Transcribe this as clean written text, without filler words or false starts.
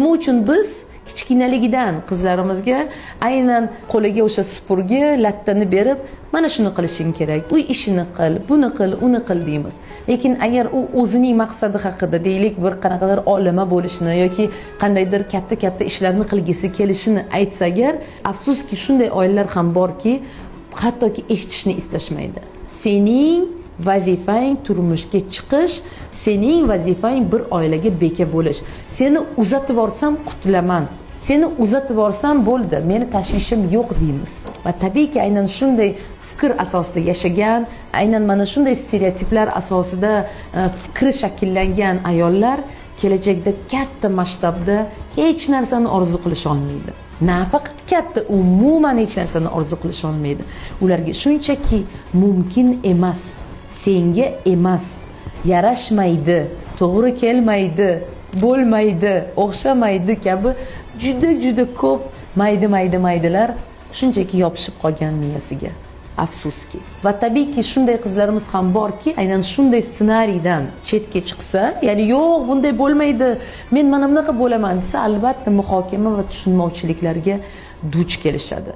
Nima uchun biz kichkinaligidan qizlarimizga aynan qo'liga o'sha supurgi lattani berib, mana shuni qilishing kerak, uy ishini qil, buni qil, uni qil deymiz. Lekin agar u o'zining maqsadi haqida deylik, bir qanaqadir olima bo'lishni yoki qandaydir katta ishlarni qilgisi kelishini aytsa agar, afsuski shunday oilalar ham borki, hattoki eshitishni istashmaydi. Sening vazifang turmushga chiqish, sening vazifang bir oilaga beka bo'lish. Seni uzatib yuborsam qutulaman. Seni uzatib yuborsam bo'ldi, meni tashvishim yo'q deymiz. Va tabiiyki aynan shunday fikr asosida yashagan, aynan mana shunday stereotiplar asosida fikri shakllangan ayollar kelajakda katta masshtabda hech narsani orzu qilisha olmaydi. Nafaqat katta, umuman hech narsani orzu qilisha olmaydi. Ularga shunchaki mumkin emas, senga emas, yarashmaydi, to'g'ri kelmaydi, bo'lmaydi, o'xshamaydi kabi juda ko'p maydalar shunchaki yopishib qolgan miyasiga. Afsuski. Va tabiiyki shunday qizlarimiz ham borki, aynan shunday ssenariydan chetga chiqsa, ya'ni yo'q, bunday bo'lmaydi, men mana bunaqa bo'laman desa, albatta muhokama va tushunmovchiliklarga duch kelishadi.